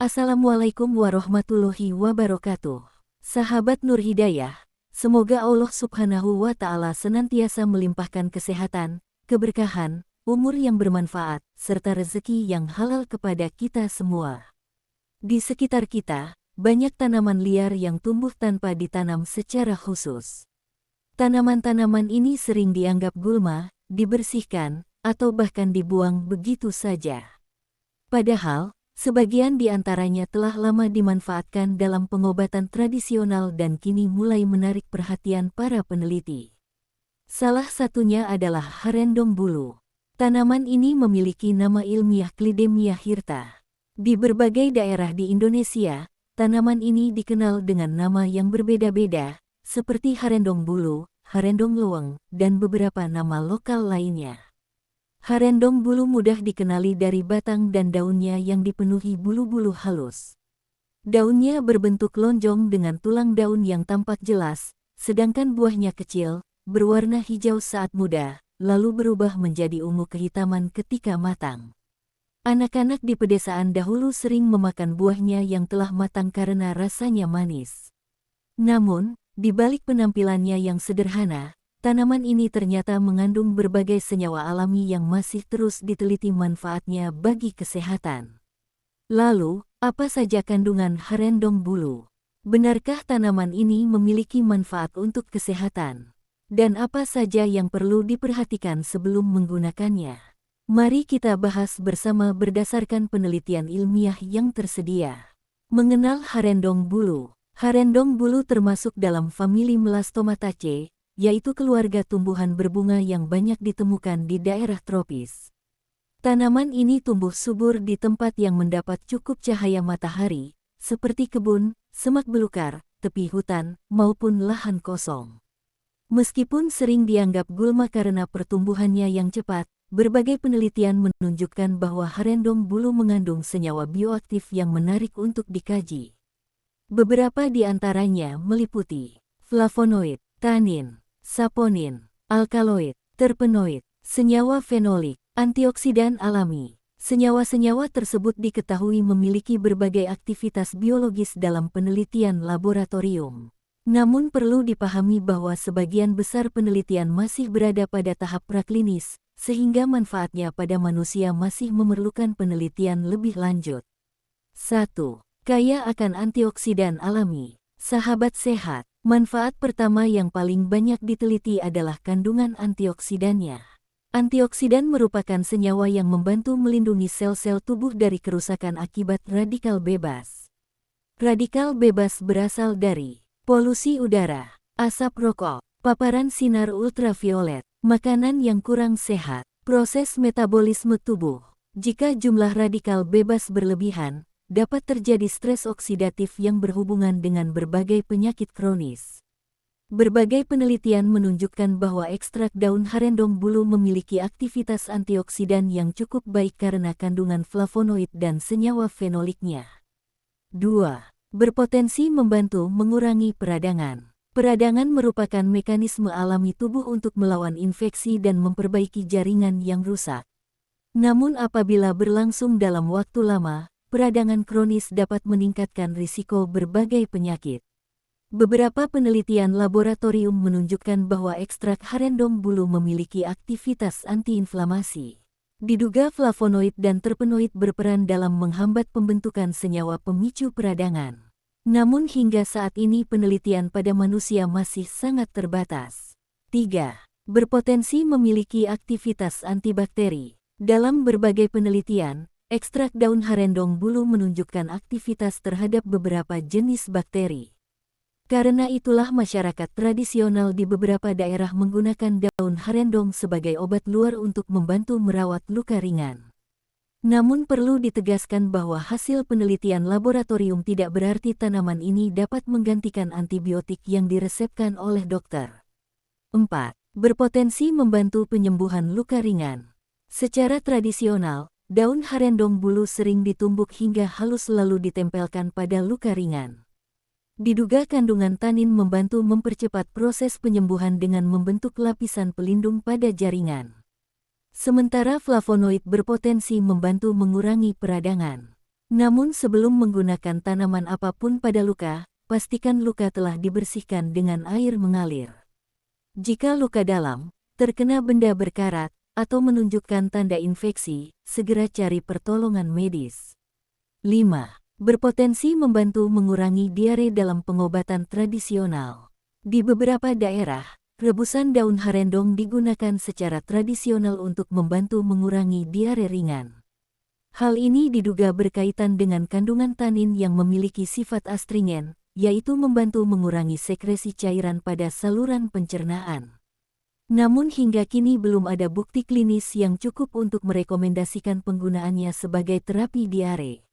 Assalamualaikum warahmatullahi wabarakatuh. Sahabat Nur Hidayah, semoga Allah Subhanahu wa Ta'ala senantiasa melimpahkan kesehatan, keberkahan, umur yang bermanfaat, serta rezeki yang halal kepada kita semua. Di sekitar kita, banyak tanaman liar yang tumbuh tanpa ditanam secara khusus. Tanaman-tanaman ini sering dianggap gulma, dibersihkan, atau bahkan dibuang begitu saja. Padahal, sebagian di antaranya telah lama dimanfaatkan dalam pengobatan tradisional dan kini mulai menarik perhatian para peneliti. Salah satunya adalah harendong bulu. Tanaman ini memiliki nama ilmiah Clidemia hirta. Di berbagai daerah di Indonesia, tanaman ini dikenal dengan nama yang berbeda-beda, seperti harendong bulu, harendong leweng, dan beberapa nama lokal lainnya. Harendong bulu mudah dikenali dari batang dan daunnya yang dipenuhi bulu-bulu halus. Daunnya berbentuk lonjong dengan tulang daun yang tampak jelas, sedangkan buahnya kecil, berwarna hijau saat muda, lalu berubah menjadi ungu kehitaman ketika matang. Anak-anak di pedesaan dahulu sering memakan buahnya yang telah matang karena rasanya manis. Namun, di balik penampilannya yang sederhana, tanaman ini ternyata mengandung berbagai senyawa alami yang masih terus diteliti manfaatnya bagi kesehatan. Lalu, apa saja kandungan harendong bulu? Benarkah tanaman ini memiliki manfaat untuk kesehatan? Dan apa saja yang perlu diperhatikan sebelum menggunakannya? Mari kita bahas bersama berdasarkan penelitian ilmiah yang tersedia. Mengenal harendong bulu. Harendong bulu termasuk dalam famili Melastomataceae, yaitu keluarga tumbuhan berbunga yang banyak ditemukan di daerah tropis. Tanaman ini tumbuh subur di tempat yang mendapat cukup cahaya matahari, seperti kebun, semak belukar, tepi hutan, maupun lahan kosong. Meskipun sering dianggap gulma karena pertumbuhannya yang cepat, berbagai penelitian menunjukkan bahwa harendong bulu mengandung senyawa bioaktif yang menarik untuk dikaji. Beberapa di antaranya meliputi flavonoid, tanin, saponin, alkaloid, terpenoid, senyawa fenolik, antioksidan alami. Senyawa-senyawa tersebut diketahui memiliki berbagai aktivitas biologis dalam penelitian laboratorium. Namun perlu dipahami bahwa sebagian besar penelitian masih berada pada tahap praklinis, sehingga manfaatnya pada manusia masih memerlukan penelitian lebih lanjut. 1. Kaya akan antioksidan alami. Sahabat sehat. Manfaat pertama yang paling banyak diteliti adalah kandungan antioksidannya. Antioksidan merupakan senyawa yang membantu melindungi sel-sel tubuh dari kerusakan akibat radikal bebas. Radikal bebas berasal dari polusi udara, asap rokok, paparan sinar ultraviolet, makanan yang kurang sehat, proses metabolisme tubuh. Jika jumlah radikal bebas berlebihan, dapat terjadi stres oksidatif yang berhubungan dengan berbagai penyakit kronis. Berbagai penelitian menunjukkan bahwa ekstrak daun harendong bulu memiliki aktivitas antioksidan yang cukup baik karena kandungan flavonoid dan senyawa fenoliknya. 2. Berpotensi membantu mengurangi peradangan. Peradangan merupakan mekanisme alami tubuh untuk melawan infeksi dan memperbaiki jaringan yang rusak. Namun apabila berlangsung dalam waktu lama, peradangan kronis dapat meningkatkan risiko berbagai penyakit. Beberapa penelitian laboratorium menunjukkan bahwa ekstrak harendong bulu memiliki aktivitas antiinflamasi. Diduga flavonoid dan terpenoid berperan dalam menghambat pembentukan senyawa pemicu peradangan. Namun hingga saat ini penelitian pada manusia masih sangat terbatas. 3. Berpotensi memiliki aktivitas antibakteri. Dalam berbagai penelitian, ekstrak daun harendong bulu menunjukkan aktivitas terhadap beberapa jenis bakteri. Karena itulah masyarakat tradisional di beberapa daerah menggunakan daun harendong sebagai obat luar untuk membantu merawat luka ringan. Namun perlu ditegaskan bahwa hasil penelitian laboratorium tidak berarti tanaman ini dapat menggantikan antibiotik yang diresepkan oleh dokter. 4. Berpotensi membantu penyembuhan luka ringan. Secara tradisional, daun harendong bulu sering ditumbuk hingga halus lalu ditempelkan pada luka ringan. Diduga kandungan tanin membantu mempercepat proses penyembuhan dengan membentuk lapisan pelindung pada jaringan. Sementara flavonoid berpotensi membantu mengurangi peradangan. Namun sebelum menggunakan tanaman apapun pada luka, pastikan luka telah dibersihkan dengan air mengalir. Jika luka dalam, terkena benda berkarat, atau menunjukkan tanda infeksi, segera cari pertolongan medis. 5. Berpotensi membantu mengurangi diare dalam pengobatan tradisional. Di beberapa daerah, rebusan daun harendong digunakan secara tradisional untuk membantu mengurangi diare ringan. Hal ini diduga berkaitan dengan kandungan tanin yang memiliki sifat astringen, yaitu membantu mengurangi sekresi cairan pada saluran pencernaan. Namun hingga kini belum ada bukti klinis yang cukup untuk merekomendasikan penggunaannya sebagai terapi diare.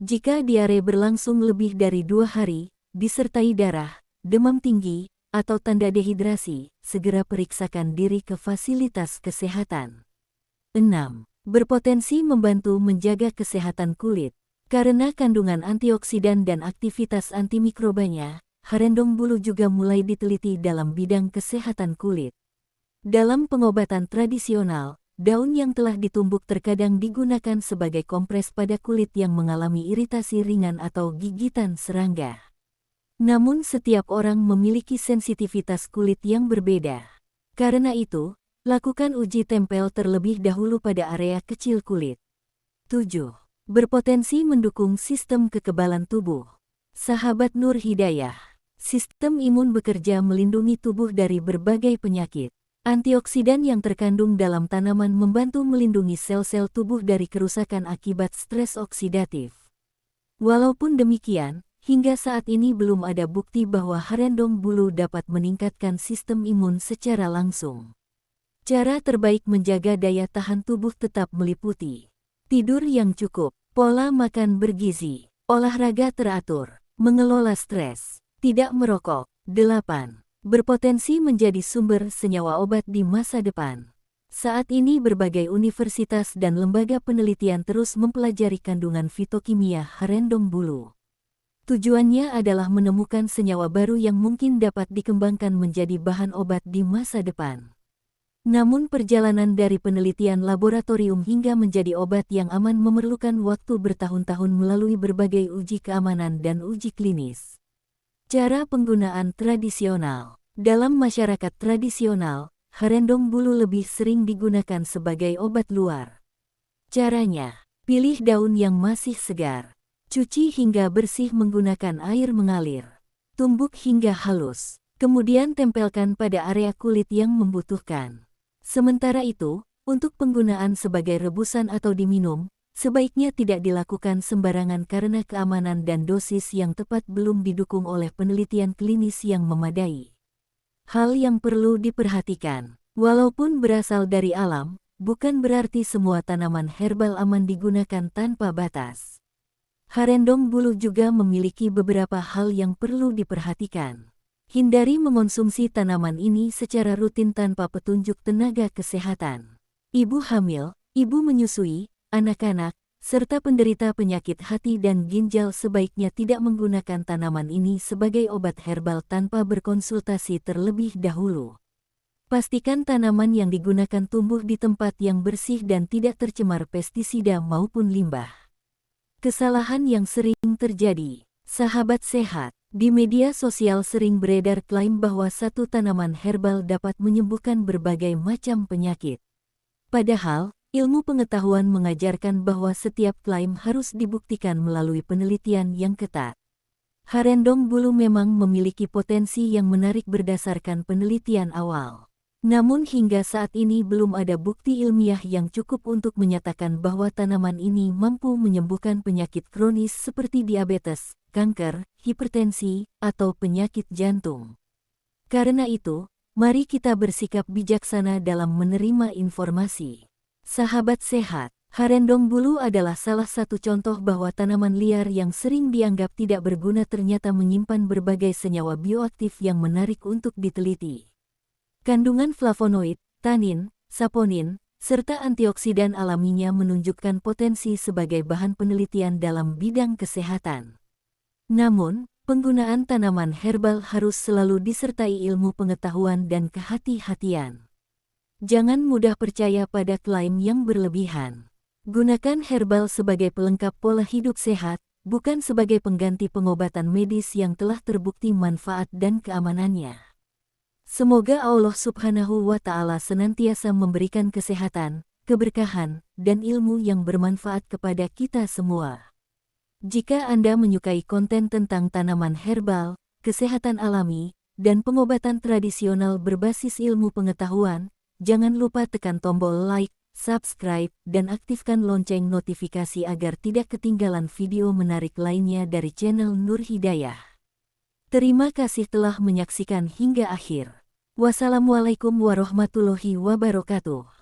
Jika diare berlangsung lebih dari 2 hari, disertai darah, demam tinggi, atau tanda dehidrasi, segera periksakan diri ke fasilitas kesehatan. 6. Berpotensi membantu menjaga kesehatan kulit. Karena kandungan antioksidan dan aktivitas antimikrobanya, harendong bulu juga mulai diteliti dalam bidang kesehatan kulit. Dalam pengobatan tradisional, daun yang telah ditumbuk terkadang digunakan sebagai kompres pada kulit yang mengalami iritasi ringan atau gigitan serangga. Namun setiap orang memiliki sensitivitas kulit yang berbeda. Karena itu, lakukan uji tempel terlebih dahulu pada area kecil kulit. 7. Berpotensi mendukung sistem kekebalan tubuh. Sahabat Nur Hidayah, sistem imun bekerja melindungi tubuh dari berbagai penyakit. Antioksidan yang terkandung dalam tanaman membantu melindungi sel-sel tubuh dari kerusakan akibat stres oksidatif. Walaupun demikian, hingga saat ini belum ada bukti bahwa harendong bulu dapat meningkatkan sistem imun secara langsung. Cara terbaik menjaga daya tahan tubuh tetap meliputi tidur yang cukup, pola makan bergizi, olahraga teratur, mengelola stres, tidak merokok. 8. Berpotensi menjadi sumber senyawa obat di masa depan. Saat ini berbagai universitas dan lembaga penelitian terus mempelajari kandungan fitokimia harendong bulu. Tujuannya adalah menemukan senyawa baru yang mungkin dapat dikembangkan menjadi bahan obat di masa depan. Namun perjalanan dari penelitian laboratorium hingga menjadi obat yang aman memerlukan waktu bertahun-tahun melalui berbagai uji keamanan dan uji klinis. Cara penggunaan tradisional. Dalam masyarakat tradisional, harendong bulu lebih sering digunakan sebagai obat luar. Caranya, pilih daun yang masih segar. Cuci hingga bersih menggunakan air mengalir. Tumbuk hingga halus, kemudian tempelkan pada area kulit yang membutuhkan. Sementara itu, untuk penggunaan sebagai rebusan atau diminum, sebaiknya tidak dilakukan sembarangan karena keamanan dan dosis yang tepat belum didukung oleh penelitian klinis yang memadai. Hal yang perlu diperhatikan, walaupun berasal dari alam, bukan berarti semua tanaman herbal aman digunakan tanpa batas. Harendong bulu juga memiliki beberapa hal yang perlu diperhatikan. Hindari mengonsumsi tanaman ini secara rutin tanpa petunjuk tenaga kesehatan. Ibu hamil, ibu menyusui, anak-anak, serta penderita penyakit hati dan ginjal sebaiknya tidak menggunakan tanaman ini sebagai obat herbal tanpa berkonsultasi terlebih dahulu. Pastikan tanaman yang digunakan tumbuh di tempat yang bersih dan tidak tercemar pestisida maupun limbah. Kesalahan yang sering terjadi. Sahabat sehat, di media sosial sering beredar klaim bahwa satu tanaman herbal dapat menyembuhkan berbagai macam penyakit. Padahal, ilmu pengetahuan mengajarkan bahwa setiap klaim harus dibuktikan melalui penelitian yang ketat. Harendong bulu memang memiliki potensi yang menarik berdasarkan penelitian awal. Namun hingga saat ini belum ada bukti ilmiah yang cukup untuk menyatakan bahwa tanaman ini mampu menyembuhkan penyakit kronis seperti diabetes, kanker, hipertensi, atau penyakit jantung. Karena itu, mari kita bersikap bijaksana dalam menerima informasi. Sahabat sehat, harendong bulu adalah salah satu contoh bahwa tanaman liar yang sering dianggap tidak berguna ternyata menyimpan berbagai senyawa bioaktif yang menarik untuk diteliti. Kandungan flavonoid, tanin, saponin, serta antioksidan alaminya menunjukkan potensi sebagai bahan penelitian dalam bidang kesehatan. Namun, penggunaan tanaman herbal harus selalu disertai ilmu pengetahuan dan kehati-hatian. Jangan mudah percaya pada klaim yang berlebihan. Gunakan herbal sebagai pelengkap pola hidup sehat, bukan sebagai pengganti pengobatan medis yang telah terbukti manfaat dan keamanannya. Semoga Allah Subhanahu wa Ta'ala senantiasa memberikan kesehatan, keberkahan, dan ilmu yang bermanfaat kepada kita semua. Jika Anda menyukai konten tentang tanaman herbal, kesehatan alami, dan pengobatan tradisional berbasis ilmu pengetahuan, jangan lupa tekan tombol like, subscribe, dan aktifkan lonceng notifikasi agar tidak ketinggalan video menarik lainnya dari channel Nur Hidayah. Terima kasih telah menyaksikan hingga akhir. Wassalamualaikum warahmatullahi wabarakatuh.